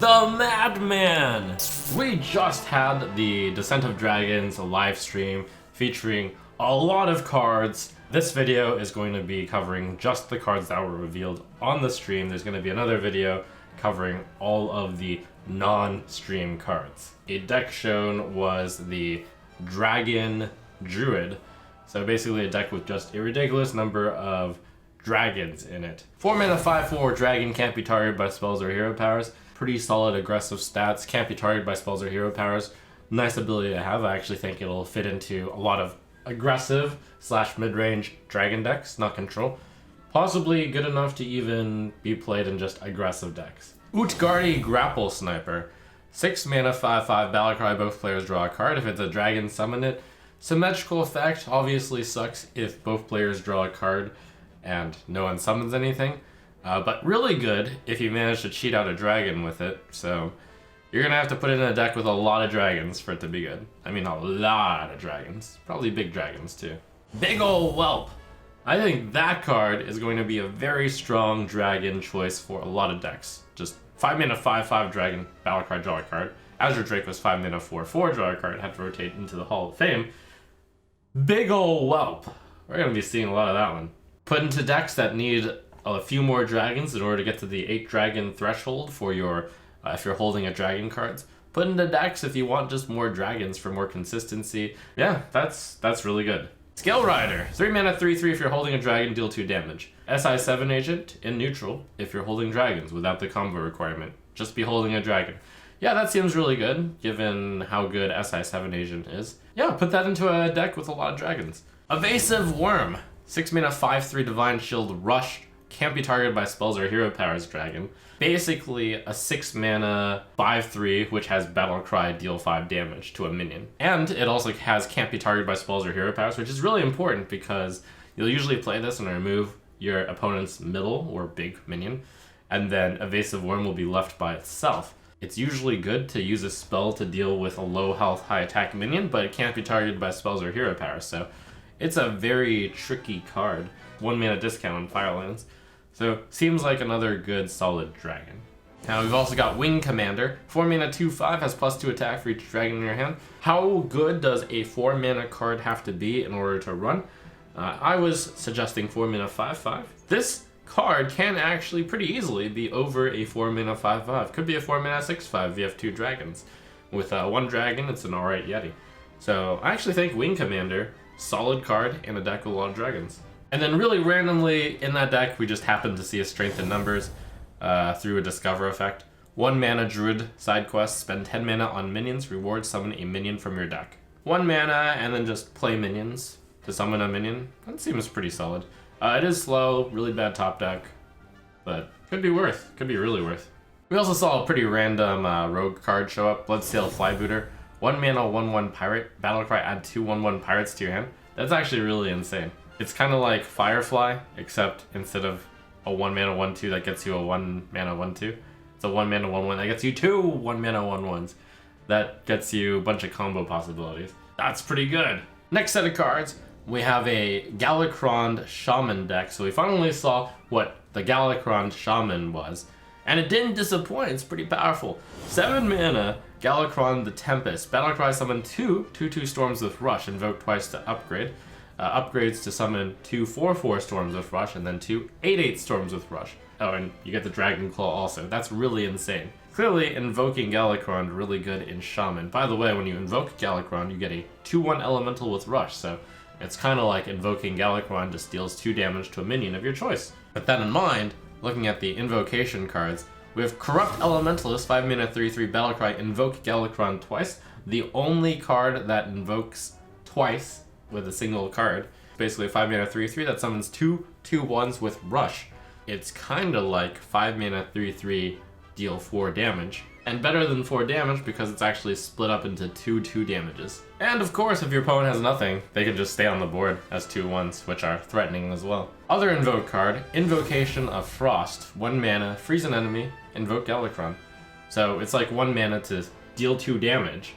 the Madman! We just had the Descent of Dragons live stream featuring a lot of cards. This video is going to be covering just the cards that were revealed on the stream. There's going to be another video covering all of the non-stream cards. A deck shown was the Dragon Druid. So basically a deck with just a ridiculous number of dragons in it. 4 mana 5/4 dragon, can't be targeted by spells or hero powers. Pretty solid aggressive stats, can't be targeted by spells or hero powers. Nice ability to have. I actually think it'll fit into a lot of aggressive / mid-range dragon decks, not control. Possibly good enough to even be played in just aggressive decks. Garni Grapple Sniper. 6 mana 5/5 Battlecry, both players draw a card. If it's a dragon, summon it. Symmetrical effect obviously sucks if both players draw a card and no one summons anything. But really good if you manage to cheat out a dragon with it. So you're gonna have to put it in a deck with a lot of dragons for it to be good. I mean, a lot of dragons. Probably big dragons too. Big ol' Whelp. I think that card is going to be a very strong dragon choice for a lot of decks. Just 5 mana 5/5 dragon, Battlecry, draw a card. Azure Drake was 5 mana 4/4, draw a card, had to rotate into the Hall of Fame. Big ol' Whelp. We're gonna be seeing a lot of that one. Put into decks that need a few more dragons in order to get to the 8 dragon threshold for your, if you're holding a dragon cards. Put into decks if you want just more dragons for more consistency. Yeah, that's really good. Scale Rider, 3 mana 3/3 if you're holding a dragon, deal 2 damage. SI7 agent in neutral if you're holding dragons without the combo requirement. Just be holding a dragon. Yeah, that seems really good given how good SI7 agent is. Yeah, put that into a deck with a lot of dragons. Evasive Worm, 6 mana 5/3 Divine Shield Rush, can't be targeted by spells or hero powers dragon. Basically a 6 mana 5/3 which has Battlecry, deal 5 damage to a minion. And it also has can't be targeted by spells or hero powers, which is really important because you'll usually play this and remove your opponent's middle or big minion, and then Evasive Worm will be left by itself. It's usually good to use a spell to deal with a low health, high attack minion, but it can't be targeted by spells or hero powers, so it's a very tricky card. 1 mana discount on Firelands. So seems like another good solid dragon. Now we've also got Wing Commander. 4 mana 2/5 has +2 attack for each dragon in your hand. How good does a 4 mana card have to be in order to run? I was suggesting 4 mana 5/5. This card can actually pretty easily be over a 4 mana 5/5. Could be a 4 mana 6/5 if you have 2 dragons. With 1 dragon, it's an alright Yeti. So I actually think Wing Commander, solid card in a deck with a lot of dragons. And then really randomly in that deck, we just happened to see a strength in numbers through a Discover effect. 1 mana Druid side quest, spend 10 mana on minions, reward summon a minion from your deck. 1 mana and then just play minions to summon a minion. That seems pretty solid. It is slow, really bad top deck, but could be really worth. We also saw a pretty random rogue card show up, Bloodsail Flybooter. 1 mana 1/1 pirate, Battlecry, add 2 1/1 pirates to your hand. That's actually really insane. It's kind of like Firefly, except instead of a 1 mana 1/2 that gets you a 1 mana 1/2, it's a 1 mana 1/1 that gets you 2 1 mana 1/1s. That gets you a bunch of combo possibilities. That's pretty good. Next set of cards, we have a Galakrond Shaman deck. So we finally saw what the Galakrond Shaman was, and it didn't disappoint. It's pretty powerful. 7 mana Galakrond the Tempest. Battlecry, summon 2 2/2 Storms with Rush, invoke twice to upgrade. Upgrades to summon 2 4/4 Storms with Rush, and then 2 8/8 Storms with Rush. Oh, and you get the Dragon Claw also. That's really insane. Clearly, invoking Galakrond really good in Shaman. By the way, when you invoke Galakrond, you get a 2/1 Elemental with Rush, so it's kind of like invoking Galakrond just deals 2 damage to a minion of your choice. With that in mind, looking at the Invocation cards, we have Corrupt Elementalist, 5 mana 3/3 Battlecry, invoke Galakrond twice. The only card that invokes twice with a single card. Basically 5 mana 3/3 that summons 2 2/1s with Rush. It's kind of like 5 mana 3/3 deal 4 damage. And better than 4 damage because it's actually split up into 2 damages. And of course, if your opponent has nothing, they can just stay on the board as 2/1s, which are threatening as well. Other invoke card, Invocation of Frost. 1 mana, freeze an enemy, invoke Galakrond. So it's like 1 mana to deal 2 damage,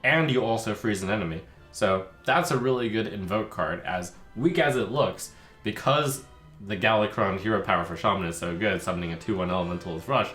and you also freeze an enemy. So that's a really good invoke card, as weak as it looks, because the Galakrond hero power for Shaman is so good, summoning a 2/1 elemental with Rush.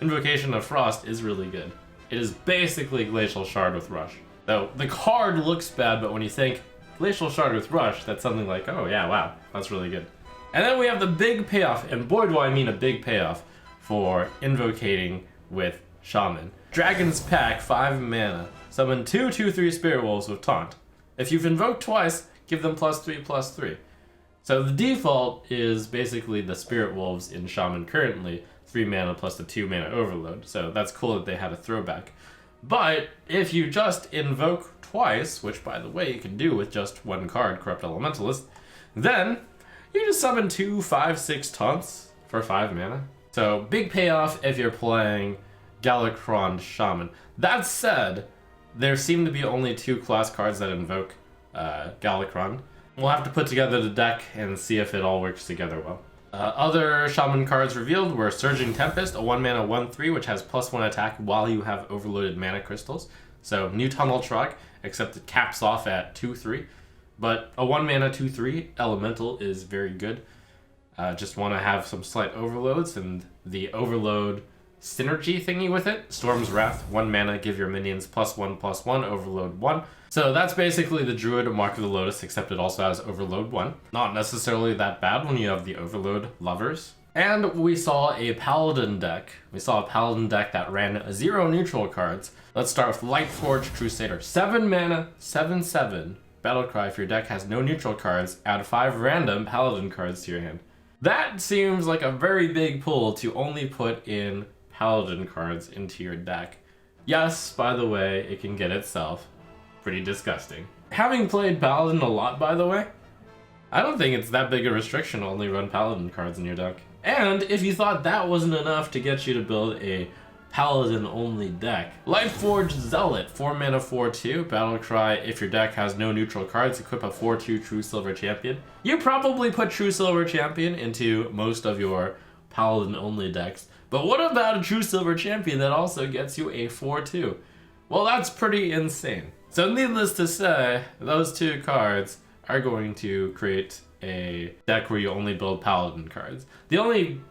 Invocation of Frost is really good. It is basically Glacial Shard with Rush. Though the card looks bad, but when you think Glacial Shard with Rush, that's something like, oh yeah, wow, that's really good. And then we have the big payoff, and boy do I mean a big payoff, for invocating with Shaman. Dragon's Pack, 5 mana. Summon 2/2/3 Spirit Wolves with Taunt. If you've invoked twice, give them +3/+3. So the default is basically the Spirit Wolves in Shaman currently, 3 mana plus the 2 mana overload. So that's cool that they had a throwback. But if you just invoke twice, which by the way you can do with just one card, Corrupt Elementalist, then you just summon 2 5/6 taunts for 5 mana. So big payoff if you're playing Galakrond Shaman. That said, there seem to be only 2 class cards that invoke Galakrond. We'll have to put together the deck and see if it all works together well. Other Shaman cards revealed were Surging Tempest, a 1 mana 1/3 which has +1 attack while you have overloaded mana crystals. So new Tunnel Trog, except it caps off at 2/3. But a 1 mana 2/3 elemental is very good. Just want to have some slight overloads, and the overload synergy thingy with it. Storm's Wrath, 1 mana, give your minions +1/+1, overload 1. So that's basically the Druid Mark of the Lotus, except it also has overload 1. Not necessarily that bad when you have the overload lovers. And we saw a Paladin deck. We saw a Paladin deck that ran 0 neutral cards. Let's start with Lightforged Crusader. 7 mana, 7/7. Battlecry, if your deck has no neutral cards, add 5 random Paladin cards to your hand. That seems like a very big pull to only put in Paladin cards into your deck. Yes, by the way, it can get itself pretty disgusting. Having played Paladin a lot, by the way, I don't think it's that big a restriction to only run Paladin cards in your deck. And if you thought that wasn't enough to get you to build a Paladin-only deck, Lightforged Zealot, 4 mana 4/2, Battlecry, if your deck has no neutral cards, equip a 4/2 True Silver Champion. You probably put True Silver Champion into most of your Paladin-only decks, but what about a True Silver Champion that also gets you a 4/2? Well, that's pretty insane. So needless to say, those 2 cards are going to create a deck where you only build Paladin cards. The only,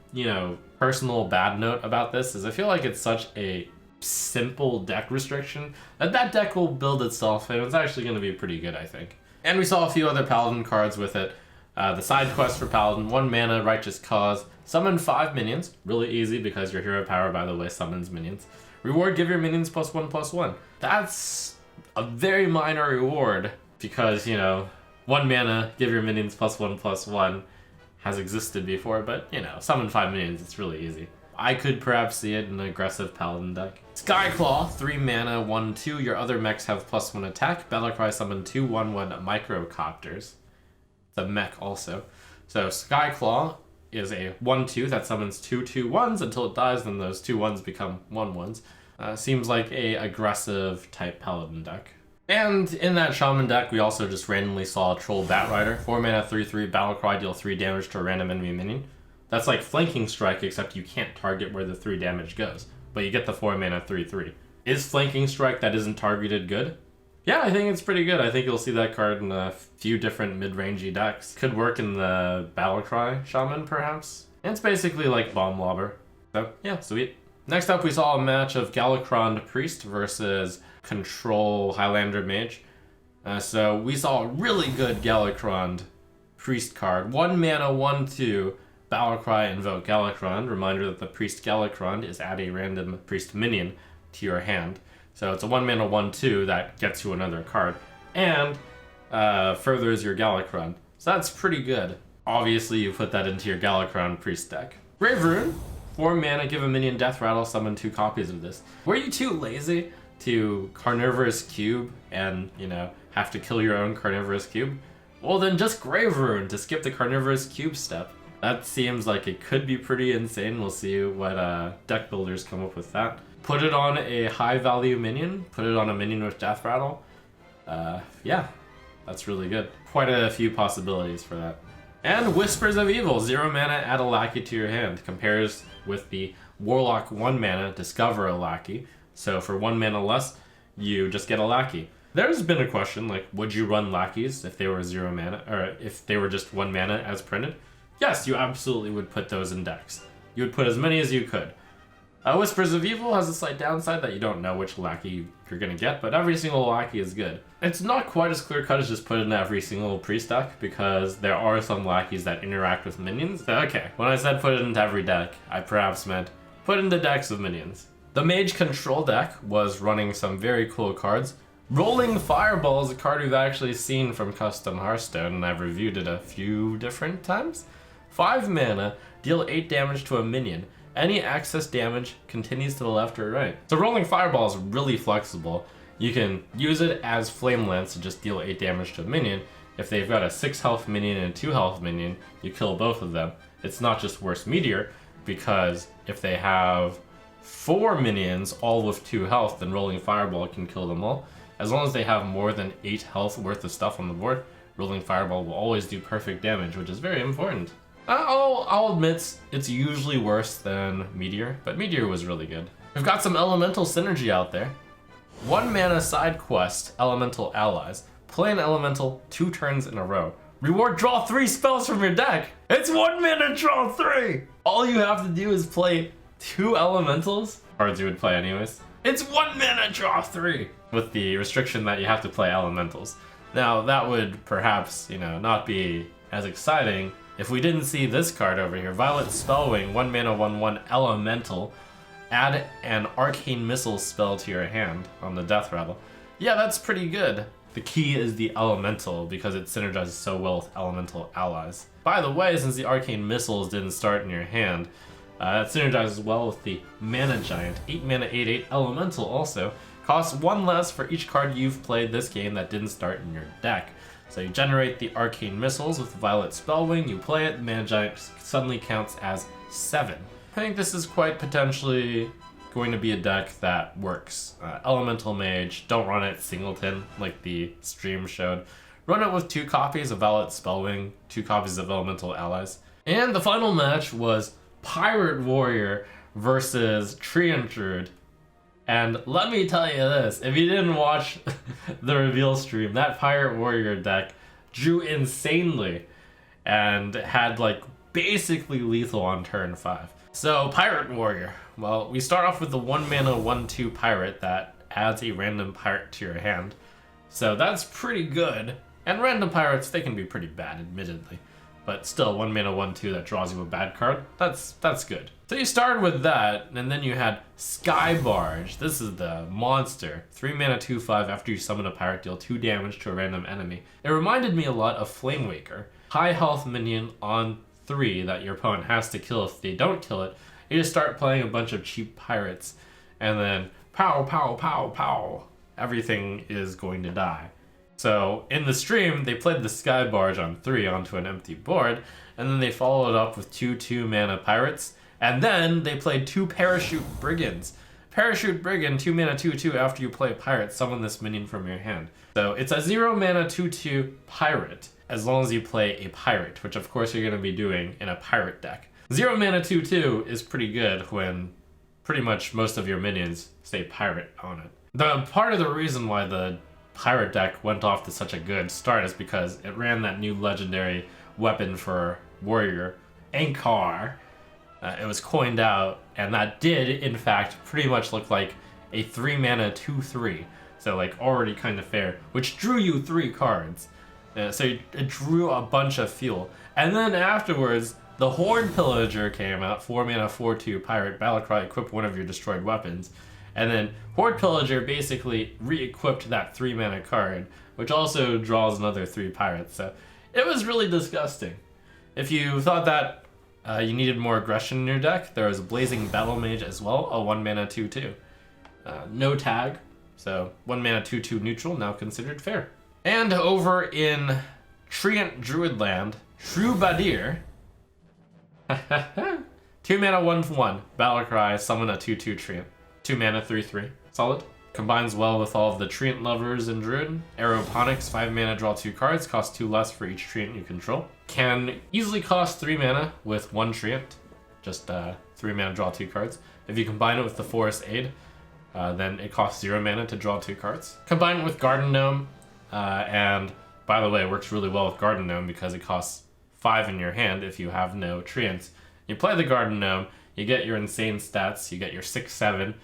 personal bad note about this is I feel like it's such a simple deck restriction that deck will build itself, and it's actually going to be pretty good, I think. And we saw a few other Paladin cards with it. The side quest for Paladin, 1 mana, Righteous Cause, summon 5 minions, really easy because your hero power, by the way, summons minions. Reward, give your minions +1/+1. That's a very minor reward because, 1 mana, give your minions +1/+1 has existed before, but, summon 5 minions, it's really easy. I could perhaps see it in an aggressive Paladin deck. Skyclaw, 3 mana, 1/2, your other mechs have +1 attack. Battlecry, summon 2 1/1 Microcopters. It's a mech also. So Skyclaw is a 1/2 that summons 2 2/1s until it dies, then those 2/1s become 1/1s. Seems like a aggressive type Paladin deck. And in that Shaman deck, we also just randomly saw a Troll Batrider, 4 mana 3/3, Battlecry, deal 3 damage to a random enemy minion. That's like Flanking Strike, except you can't target where the 3 damage goes, but you get the 4 mana 3/3. Is Flanking Strike that isn't targeted good? Yeah, I think it's pretty good. I think you'll see that card in a few different mid-rangey decks. Could work in the Battlecry Shaman, perhaps. And it's basically like Bomb Lobber. So, yeah, sweet. Next up, we saw a match of Galakrond Priest versus Control Highlander Mage. So we saw a really good Galakrond Priest card. 1 mana, 1/2, Battlecry, invoke Galakrond. Reminder that the Priest Galakrond is add a random Priest minion to your hand. So it's a 1 mana 1/2 that gets you another card, and furthers your Galakrond. So that's pretty good. Obviously, you put that into your Galakrond Priest deck. Grave Rune, 4 mana, give a minion Death Rattle, summon 2 copies of this. Were you too lazy to Carnivorous Cube and, have to kill your own Carnivorous Cube? Well, then just Grave Rune to skip the Carnivorous Cube step. That seems like it could be pretty insane. We'll see what deck builders come up with that. Put it on a high value minion, put it on a minion with Death Rattle. Yeah, that's really good. Quite a few possibilities for that. And Whispers of Evil, 0 mana, add a lackey to your hand. Compares with the Warlock 1 mana, discover a lackey. So for 1 mana less, you just get a lackey. There's been a question, like, would you run lackeys if they were 0 mana, or if they were just 1 mana as printed? Yes, you absolutely would put those in decks. You would put as many as you could. Whispers of Evil has a slight downside that you don't know which lackey you're gonna get, but every single lackey is good. It's not quite as clear-cut as just put in every single priest deck, because there are some lackeys that interact with minions. So, okay, when I said put it into every deck, I perhaps meant put into decks of minions. The Mage control deck was running some very cool cards. Rolling Fireball is a card we've actually seen from Custom Hearthstone, and I've reviewed it a few different times. 5 mana, deal 8 damage to a minion. Any excess damage continues to the left or right. So Rolling Fireball is really flexible. You can use it as Flame Lance to just deal 8 damage to a minion. If they've got a 6 health minion and a 2 health minion, you kill both of them. It's not just Worst Meteor, because if they have 4 minions, all with 2 health, then Rolling Fireball can kill them all. As long as they have more than 8 health worth of stuff on the board, Rolling Fireball will always do perfect damage, which is very important. I'll admit it's usually worse than Meteor, but Meteor was really good. We've got some elemental synergy out there. 1 mana side quest, Elemental Allies. Play an elemental 2 turns in a row. Reward draw 3 spells from your deck. It's 1 mana draw 3. All you have to do is play 2 elementals, cards you would play anyways. It's 1 mana draw 3, with the restriction that you have to play elementals. Now that would perhaps, not be as exciting if we didn't see this card over here. Violet Spellwing, 1 mana 1/1 elemental. Add an arcane missile spell to your hand on the death rattle. Yeah, that's pretty good. The key is the elemental, because it synergizes so well with elemental allies. By the way, since the arcane missiles didn't start in your hand, that synergizes well with the Mana Giant. 8 mana 8/8 elemental also. Costs 1 less for each card you've played this game that didn't start in your deck. So you generate the arcane missiles with Violet Spellwing, you play it, Mana Giant suddenly counts as 7. I think this is quite potentially going to be a deck that works. Elemental Mage, don't run it singleton like the stream showed. Run it with 2 copies of Violet Spellwing, 2 copies of Elemental Allies. And the final match was Pirate Warrior versus Treant Druid. And let me tell you this, if you didn't watch the reveal stream, that Pirate Warrior deck drew insanely and had basically lethal on turn 5. So Pirate Warrior, well, we start off with the 1 mana 1/2 pirate that adds a random pirate to your hand. So that's pretty good. And random pirates, they can be pretty bad, admittedly. But still, 1 mana 1/2 that draws you a bad card, that's good. So you started with that, and then you had Sky Barge. This is the monster. 3 mana 2/5, after you summon a pirate, deal 2 damage to a random enemy. It reminded me a lot of Flamewaker. High health minion on 3 that your opponent has to kill. If they don't kill it, you just start playing a bunch of cheap pirates, and then pow, pow, pow, pow, everything is going to die. So in the stream, they played the Sky Barge on 3 onto an empty board, and then they followed up with 2 2-mana pirates, and then they played 2 Parachute Brigands. Parachute Brigand, 2 mana 2/2, after you play a pirate, summon this minion from your hand. So it's a 0 mana 2/2 pirate, as long as you play a pirate, which of course you're going to be doing in a pirate deck. 0 mana 2/2 is pretty good when pretty much most of your minions say pirate on it. The part of the reason why the pirate deck went off to such a good start is because it ran that new legendary weapon for warrior, Ankar. It was coined out, and that did in fact pretty much look like a 3 mana 2/3, so already kind of fair, which drew you 3 cards. So it drew a bunch of fuel. And then afterwards, the Horde Pillager came out, 4 mana 4/2 pirate, battlecry, equip one of your destroyed weapons. And then Horde Pillager basically re-equipped that 3 mana card, which also draws another 3 pirates. So it was really disgusting. If you thought that you needed more aggression in your deck, there was Blazing Battle Mage as well, a 1 mana 2/2. No tag, so 1 mana 2/2 neutral, now considered fair. And over in Treant Druid land, Troubadour, 2 mana 1/1, battlecry, summon a 2/2 Treant. 2 mana 3/3, solid. Combines well with all of the Treant lovers in Druid. Aeroponics, 5 mana, draw 2 cards, costs 2 less for each Treant you control. Can easily cost 3 mana with 1 Treant, just 3 mana, draw 2 cards. If you combine it with the Forest Aid, then it costs 0 mana to draw 2 cards. Combine it with Garden Gnome, and by the way, it works really well with Garden Gnome because it costs 5 in your hand if you have no Treants. You play the Garden Gnome, you get your insane stats, you get your 6-7,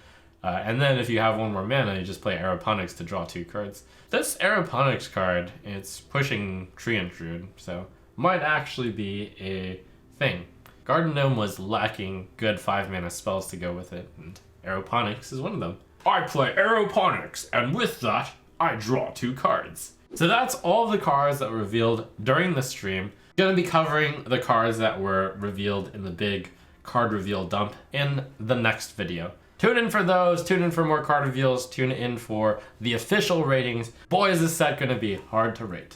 and then if you have one more mana, you just play Aeroponics to draw 2 cards. This Aeroponics card, it's pushing Treant Druid, so might actually be a thing. Garden Gnome was lacking good 5-mana spells to go with it, and Aeroponics is one of them. I play Aeroponics, and with that, I draw 2 cards. So that's all the cards that were revealed during the stream. I'm going to be covering the cards that were revealed in the big card reveal dump in the next video. Tune in for those, tune in for more card reveals, tune in for the official ratings. Boy, is this set going to be hard to rate.